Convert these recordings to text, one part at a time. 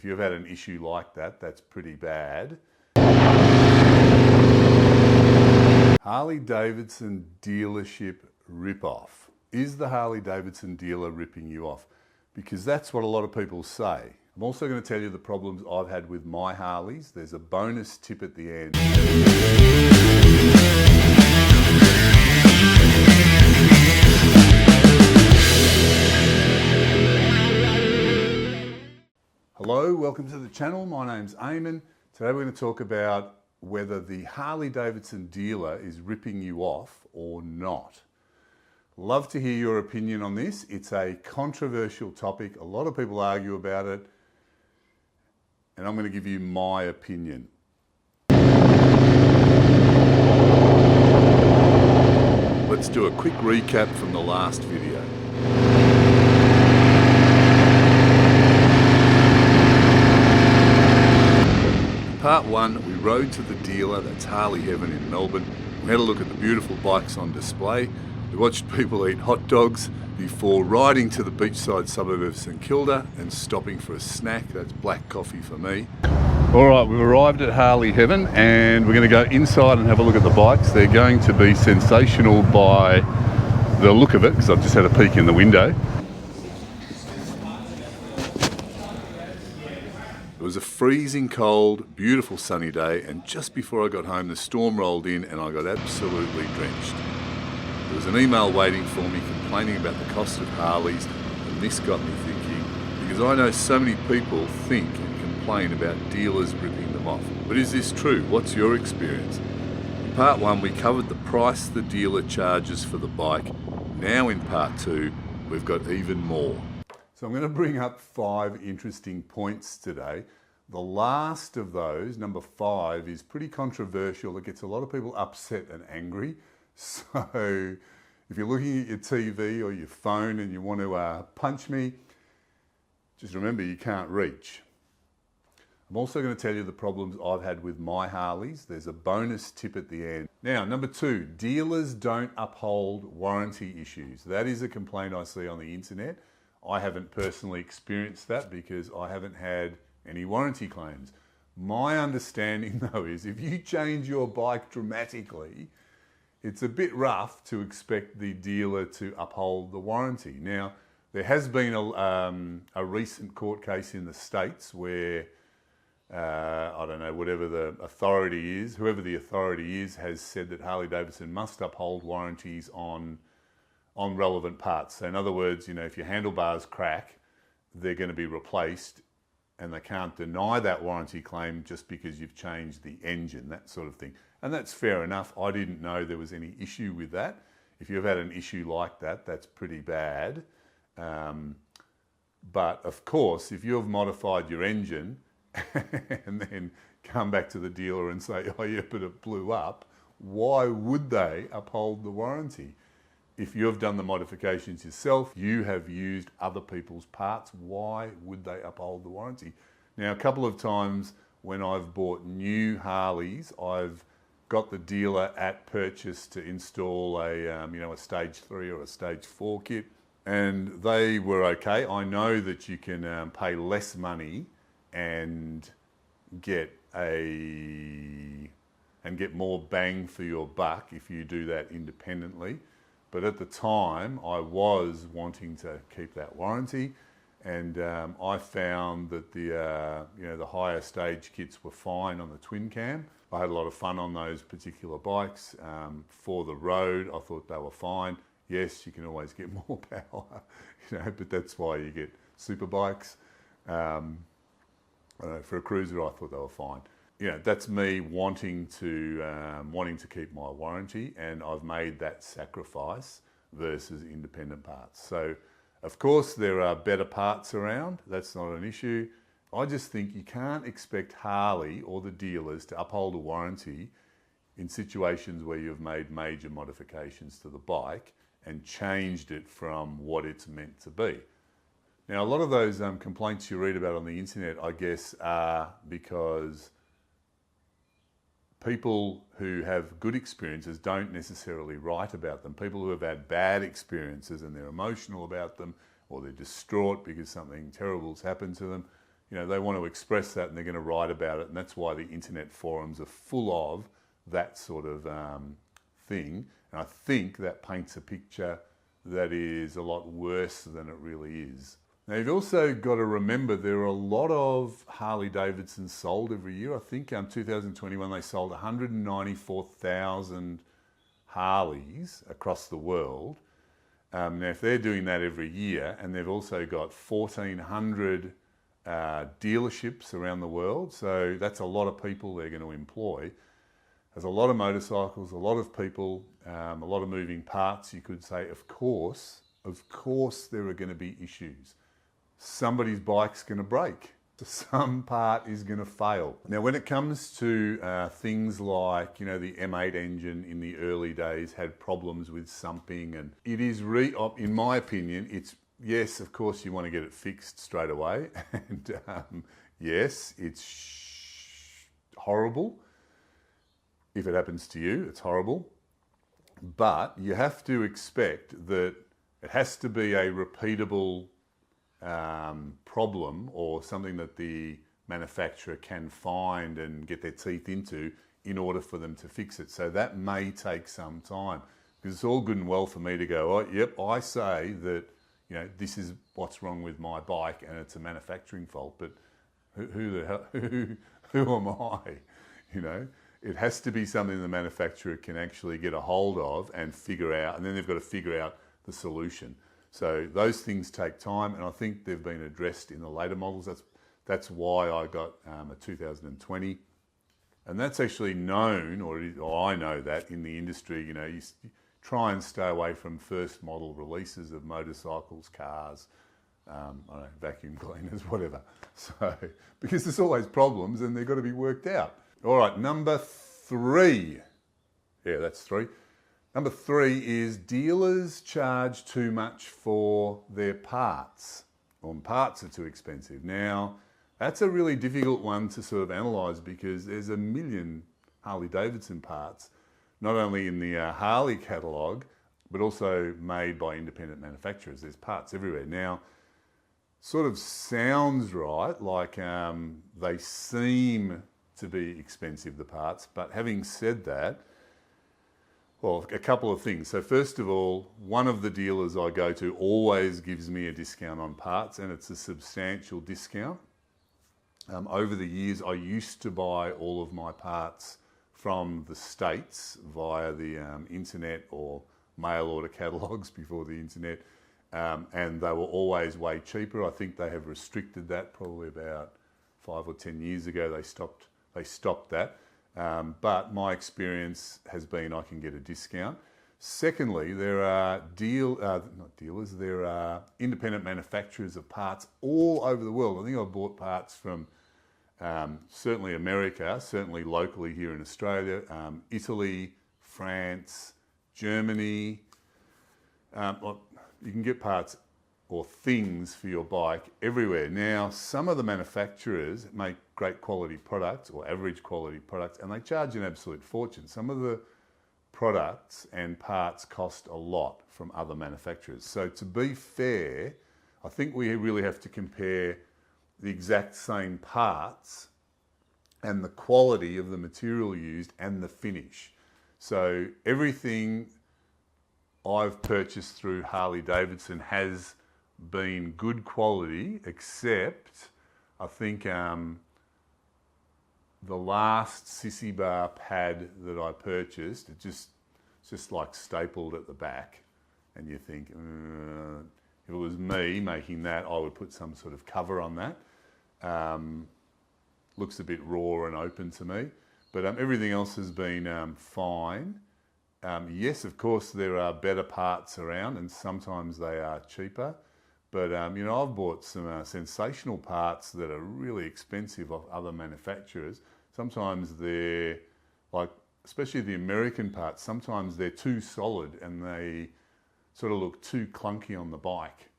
if you've had an issue like that, that's pretty bad. Harley Davidson dealership rip-off. Is the Harley Davidson dealer ripping you off? Because that's what a lot of people say. I'm also going to tell you the problems I've had with my Harleys. There's a bonus tip at the end. Hello, welcome to the channel. My name's Eamon. Today we're going to talk about whether the Harley Davidson dealer is ripping you off or not. Love to hear your opinion on this. It's a controversial topic. A lot of people argue about it, and I'm going to give you my opinion. Let's do a quick recap from the last video. Part 1, we rode to the dealer, that's Harley Heaven in Melbourne. We had a look at the beautiful bikes on display. We watched people eat hot dogs before riding to the beachside suburb of St Kilda and stopping for a snack. That's black coffee for me. All right, we've arrived at Harley Heaven and we're going to go inside and have a look at the bikes. They're going to be sensational by the look of it, because I've just had a peek in the window. It was a freezing cold, beautiful sunny day, and just before I got home the storm rolled in and I got absolutely drenched. There was an email waiting for me complaining about the cost of Harleys, and this got me thinking, because I know so many people think and complain about dealers ripping them off. But is this true? What's your experience? In part 1 we covered the price the dealer charges for the bike. Now in part 2 we've got even more. So I'm going to bring up 5 interesting points today. The last of those, number 5, is pretty controversial. It gets a lot of people upset and angry. So if you're looking at your TV or your phone and you want to punch me, just remember you can't reach. I'm also going to tell you the problems I've had with my Harleys. There's a bonus tip at the end. Now, number 2, dealers don't uphold warranty issues. That is a complaint I see on the internet. I haven't personally experienced that because I haven't had any warranty claims. My understanding though is if you change your bike dramatically, it's a bit rough to expect the dealer to uphold the warranty. Now, there has been a recent court case in the States where, I don't know, whatever the authority is, whoever the authority is, has said that Harley Davidson must uphold warranties on relevant parts. So in other words, you know, if your handlebars crack, they're going to be replaced and they can't deny that warranty claim just because you've changed the engine, that sort of thing. And that's fair enough. I didn't know there was any issue with that. If you've had an issue like that, that's pretty bad. But of course, if you've modified your engine and then come back to the dealer and say, oh yeah, but it blew up, why would they uphold the warranty? If you've done the modifications yourself, you have used other people's parts, why would they uphold the warranty? Now, a couple of times when I've bought new Harleys, I've got the dealer at purchase to install a stage 3 or a stage 4 kit, and they were okay. I know that you can pay less money and get more bang for your buck if you do that independently. But at the time, I was wanting to keep that warranty, and I found that the higher stage kits were fine on the twin cam. I had a lot of fun on those particular bikes. For the road, I thought they were fine. Yes, you can always get more power, but that's why you get super bikes. For a cruiser, I thought they were fine. That's me wanting to keep my warranty, and I've made that sacrifice versus independent parts. So, of course, there are better parts around. That's not an issue. I just think you can't expect Harley or the dealers to uphold a warranty in situations where you've made major modifications to the bike and changed it from what it's meant to be. Now, a lot of those complaints you read about on the internet, I guess, are because people who have good experiences don't necessarily write about them. People who have had bad experiences and they're emotional about them, or they're distraught because something terrible has happened to them, they want to express that and they're going to write about it, and that's why the internet forums are full of that sort of thing. And I think that paints a picture that is a lot worse than it really is. Now, you've also got to remember there are a lot of Harley Davidsons sold every year. I think 2021 they sold 194,000 Harleys across the world. Now, if they're doing that every year, and they've also got 1,400 dealerships around the world, so that's a lot of people they're going to employ. There's a lot of motorcycles, a lot of people, a lot of moving parts, you could say. Of course, there are going to be issues. Somebody's bike's going to break. Some part is going to fail. Now, when it comes to things like, the M8 engine in the early days had problems with sumping, and it is, in my opinion, it's, yes, of course you want to get it fixed straight away. And yes, it's horrible. If it happens to you, it's horrible. But you have to expect that it has to be a repeatable problem, or something that the manufacturer can find and get their teeth into in order for them to fix it. So that may take some time, because it's all good and well for me to go, oh, yep, I say that, this is what's wrong with my bike and it's a manufacturing fault, but who am I? It has to be something the manufacturer can actually get a hold of and figure out, and then they've got to figure out the solution. So those things take time, and I think they've been addressed in the later models. That's why I got a 2020, and that's actually known, or I know that in the industry, you try and stay away from first model releases of motorcycles, cars, I don't know, vacuum cleaners, whatever. So because there's always problems and they've got to be worked out. All right, number 3. Yeah, that's 3. Number 3 is dealers charge too much for their parts, or parts are too expensive. Now, that's a really difficult one to sort of analyse, because there's a million Harley Davidson parts, not only in the Harley catalogue, but also made by independent manufacturers. There's parts everywhere. Now, sort of sounds right, like they seem to be expensive, the parts, but having said that, well, a couple of things. So first of all, one of the dealers I go to always gives me a discount on parts, and it's a substantial discount. Over the years, I used to buy all of my parts from the States via the internet or mail order catalogues before the internet, and they were always way cheaper. I think they have restricted that probably about 5 or 10 years ago. They stopped that. But my experience has been I can get a discount. Secondly, there are there are independent manufacturers of parts all over the world. I think I've bought parts from certainly America, certainly locally here in Australia, Italy, France, Germany. You can get parts or things for your bike everywhere. Now, some of the manufacturers make great quality products or average quality products, and they charge an absolute fortune. Some of the products and parts cost a lot from other manufacturers. So to be fair, I think we really have to compare the exact same parts and the quality of the material used and the finish. So everything I've purchased through Harley Davidson has been good quality, except I think the last sissy bar pad that I purchased, it's just like stapled at the back, and you think, if it was me making that, I would put some sort of cover on that. Looks a bit raw and open to me, but everything else has been fine. Yes, of course, there are better parts around, and sometimes they are cheaper. But, I've bought some sensational parts that are really expensive off other manufacturers. Sometimes they're, especially the American parts, sometimes they're too solid and they sort of look too clunky on the bike.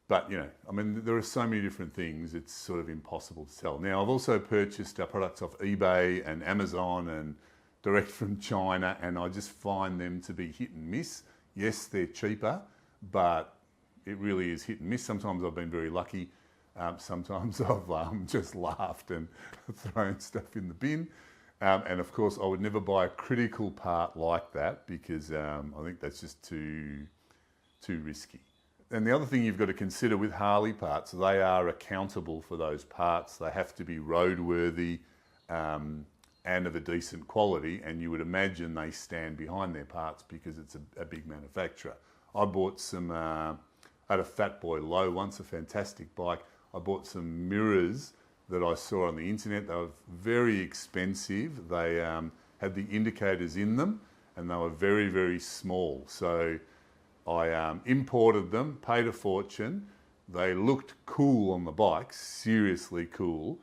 But, there are so many different things, it's sort of impossible to tell. Now, I've also purchased products off eBay and Amazon and direct from China, and I just find them to be hit and miss. Yes, they're cheaper, but it really is hit and miss. Sometimes I've been very lucky. Sometimes I've just laughed and thrown stuff in the bin. And of course, I would never buy a critical part like that because I think that's just too risky. And the other thing you've got to consider with Harley parts, they are accountable for those parts. They have to be roadworthy and of a decent quality, and you would imagine they stand behind their parts because it's a big manufacturer. I bought some, I had a Fat Boy Low once, a fantastic bike. I bought some mirrors that I saw on the internet. They were very expensive. They had the indicators in them and they were very, very small. So I imported them, paid a fortune. They looked cool on the bike, seriously cool,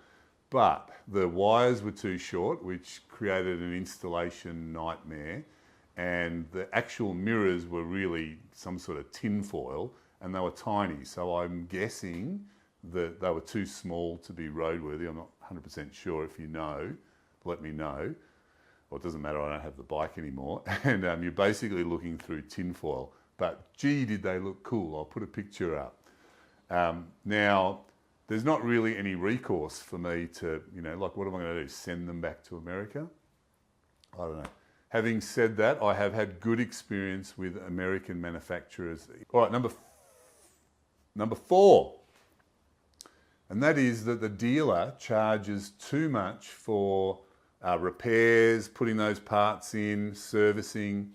but the wires were too short, which created an installation nightmare. And the actual mirrors were really some sort of tin foil and they were tiny. So I'm guessing that they were too small to be roadworthy. I'm not 100% sure. If you know, let me know. Well, it doesn't matter, I don't have the bike anymore. And you're basically looking through tin foil. But gee, did they look cool. I'll put a picture up. Now, there's not really any recourse for me to, like what am I going to do? Send them back to America? I don't know. Having said that, I have had good experience with American manufacturers. All right, number 4. And that is that the dealer charges too much for repairs, putting those parts in, servicing.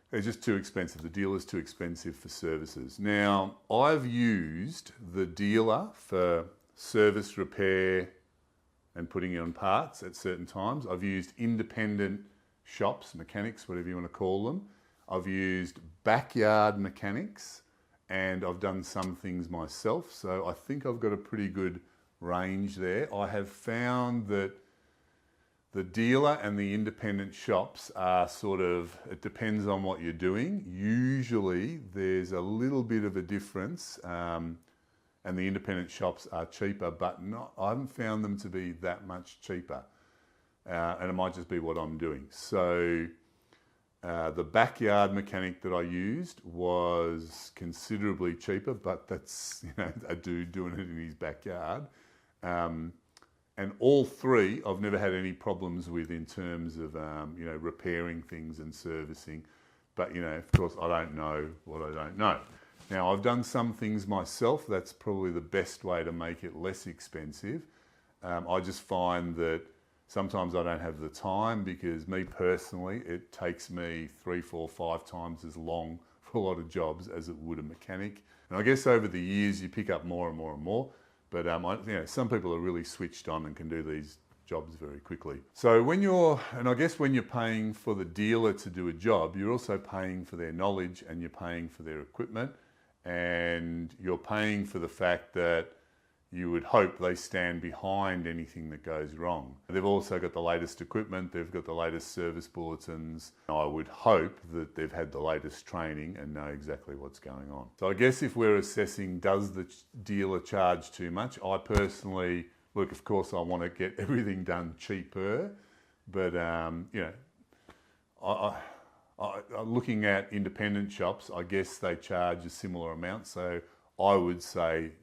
They're just too expensive. The dealer's too expensive for services. Now, I've used the dealer for service, repair, and putting on parts at certain times. I've used independent shops, mechanics, whatever you want to call them. I've used backyard mechanics, and I've done some things myself. So I think I've got a pretty good range there. I have found that the dealer and the independent shops are sort of, it depends on what you're doing. Usually there's a little bit of a difference and the independent shops are cheaper, but I haven't found them to be that much cheaper. And it might just be what I'm doing. So the backyard mechanic that I used was considerably cheaper, but that's a dude doing it in his backyard. And all 3 I've never had any problems with in terms of repairing things and servicing. But of course I don't know what I don't know. Now I've done some things myself. That's probably the best way to make it less expensive. I just find that sometimes I don't have the time because me personally, it takes me 3, 4, 5 times as long for a lot of jobs as it would a mechanic. And I guess over the years you pick up more and more and more. But some people are really switched on and can do these jobs very quickly. So when you're paying for the dealer to do a job, you're also paying for their knowledge and you're paying for their equipment and you're paying for the fact that you would hope they stand behind anything that goes wrong. They've also got the latest equipment, they've got the latest service bulletins. I would hope that they've had the latest training and know exactly what's going on. So I guess if we're assessing, does the dealer charge too much? I personally, look, of course I want to get everything done cheaper, but looking at independent shops, I guess they charge a similar amount. So I would say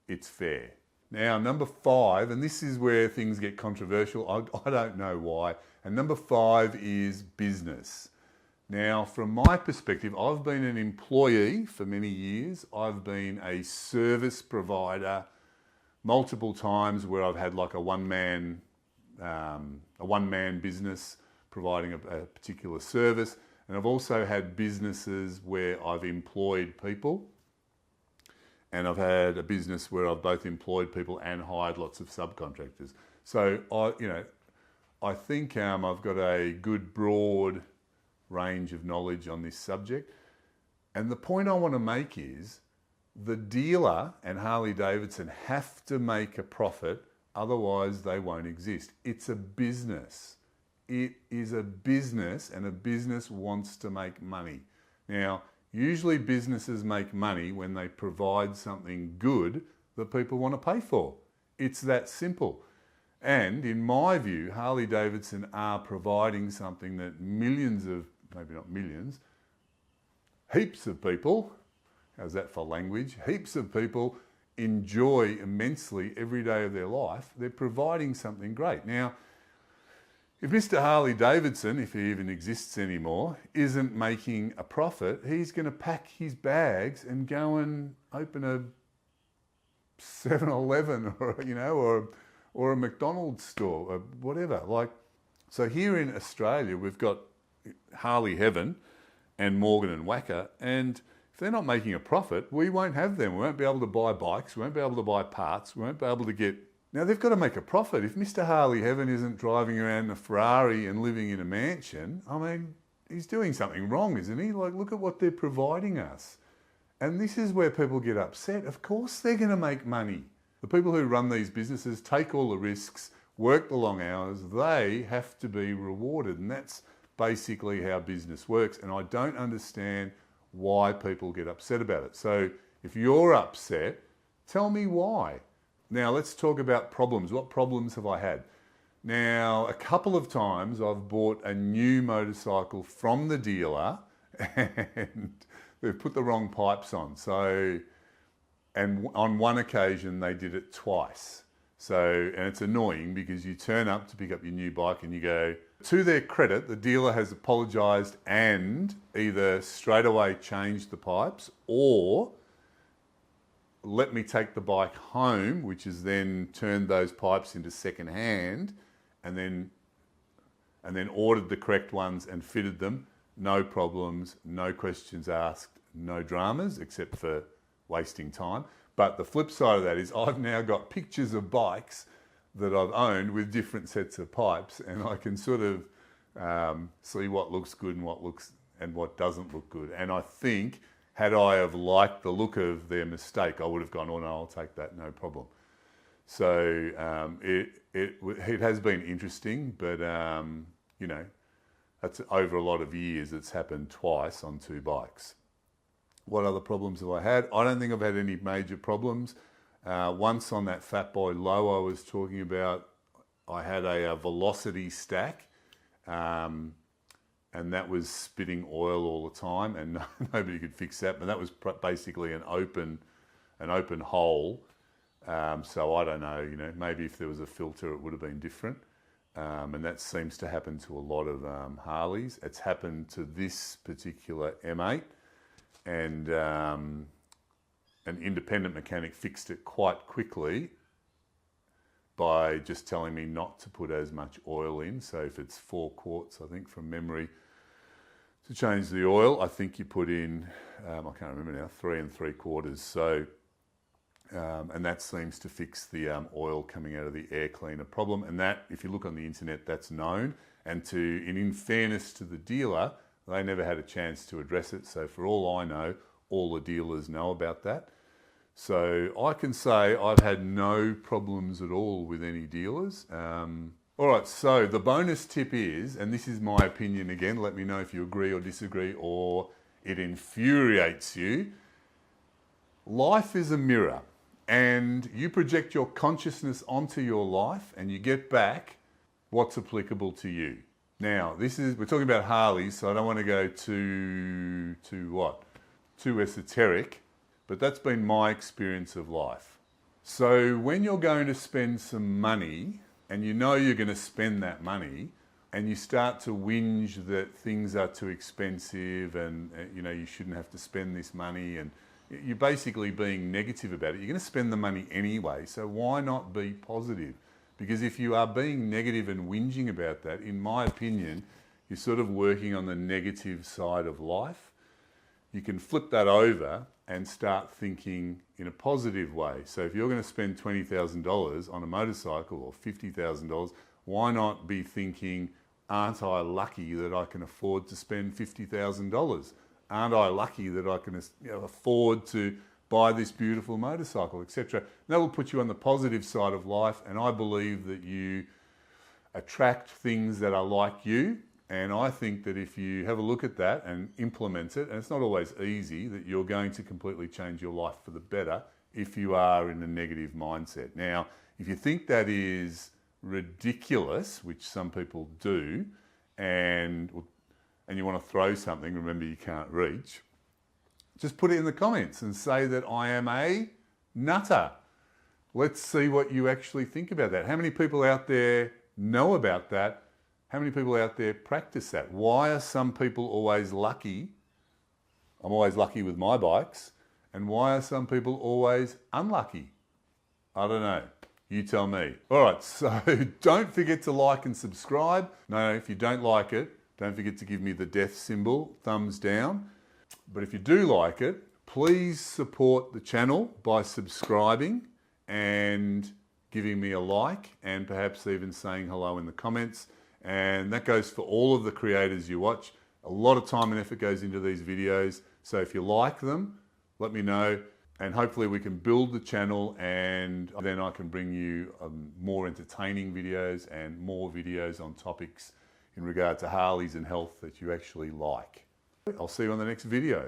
it's fair. Now, number 5, and this is where things get controversial. I don't know why. And number 5 is business. Now, from my perspective, I've been an employee for many years. I've been a service provider multiple times where I've had like a one-man business providing a particular service. And I've also had businesses where I've employed people. And I've had a business where I've both employed people and hired lots of subcontractors. So I think I've got a good broad range of knowledge on this subject. And the point I want to make is the dealer and Harley Davidson have to make a profit, otherwise they won't exist. It's a business. It is a business and a business wants to make money. Now, usually businesses make money when they provide something good that people want to pay for. It's that simple. And in my view, Harley Davidson are providing something that millions of, maybe not millions, heaps of people, how's that for language? Heaps of people enjoy immensely every day of their life, they're providing something great. Now, if Mr. Harley Davidson, if he even exists anymore, isn't making a profit, he's going to pack his bags and go and open a 7-Eleven or a McDonald's store or whatever. So here in Australia, we've got Harley Heaven and Morgan and Wacker, and if they're not making a profit, we won't have them. We won't be able to buy bikes. We won't be able to buy parts. We won't be able to get... Now, they've got to make a profit. If Mr. Harley Heaven isn't driving around in a Ferrari and living in a mansion, I mean, he's doing something wrong, isn't he? Look at what they're providing us. And this is where people get upset. Of course they're going to make money. The people who run these businesses take all the risks, work the long hours. They have to be rewarded. And that's basically how business works. And I don't understand why people get upset about it. So if you're upset, tell me why. Now let's talk about problems. What problems have I had? Now, a couple of times I've bought a new motorcycle from the dealer and they've put the wrong pipes on. And on one occasion they did it twice. And it's annoying because you turn up to pick up your new bike and you go, to their credit, the dealer has apologised and either straight away changed the pipes or let me take the bike home, which has then turned those pipes into second hand and then ordered the correct ones and fitted them. No problems, no questions asked, no dramas, except for wasting time. But the flip side of that is I've now got pictures of bikes that I've owned with different sets of pipes, and I can sort of see what looks good and what doesn't look good. And I think had I have liked the look of their mistake, I would have gone, oh no, I'll take that, no problem. So it has been interesting, but that's over a lot of years. It's happened twice on two bikes. What other problems have I had? I don't think I've had any major problems. Once on that Fat Boy Low I was talking about, I had a velocity stack and that was spitting oil all the time and nobody could fix that. But that was basically an open hole. So I don't know, maybe if there was a filter it would have been different. And that seems to happen to a lot of Harleys. It's happened to this particular M8 and an independent mechanic fixed it quite quickly by just telling me not to put as much oil in. So if it's 4 quarts, I think from memory, to change the oil, I think you put in, I can't remember now, 3 3/4. So, and that seems to fix the oil coming out of the air cleaner problem. And that, if you look on the internet, that's known. And in fairness to the dealer, they never had a chance to address it. So for all I know, all the dealers know about that. So I can say I've had no problems at all with any dealers. All right, so the bonus tip is, and this is my opinion again, let me know if you agree or disagree or it infuriates you. Life is a mirror and you project your consciousness onto your life and you get back what's applicable to you. Now, we're talking about Harleys, so I don't want to go too esoteric, but that's been my experience of life. So when you're going to spend some money and you know you're going to spend that money and you start to whinge that things are too expensive and you shouldn't have to spend this money and you're basically being negative about it, you're going to spend the money anyway, so why not be positive? Because if you are being negative and whinging about that, in my opinion, you're sort of working on the negative side of life. You can flip that over and start thinking in a positive way. So if you're going to spend $20,000 on a motorcycle or $50,000, why not be thinking, aren't I lucky that I can afford to spend $50,000? Aren't I lucky that I can afford to buy this beautiful motorcycle, etc. That will put you on the positive side of life, and I believe that you attract things that are like you, and I think that if you have a look at that and implement it, and it's not always easy, that you're going to completely change your life for the better if you are in a negative mindset. Now, if you think that is ridiculous, which some people do, and you want to throw something, remember you can't reach, just put it in the comments and say that I am a nutter. Let's see what you actually think about that. How many people out there know about that? How many people out there practice that? Why are some people always lucky? I'm always lucky with my bikes. And why are some people always unlucky? I don't know. You tell me. All right, so don't forget to like and subscribe. No, if you don't like it, don't forget to give me the death symbol, thumbs down. But if you do like it, please support the channel by subscribing and giving me a like and perhaps even saying hello in the comments. And that goes for all of the creators you watch. A lot of time and effort goes into these videos. So if you like them, let me know. And hopefully we can build the channel, and then I can bring you more entertaining videos and more videos on topics in regard to Harleys and health that you actually like. I'll see you on the next video.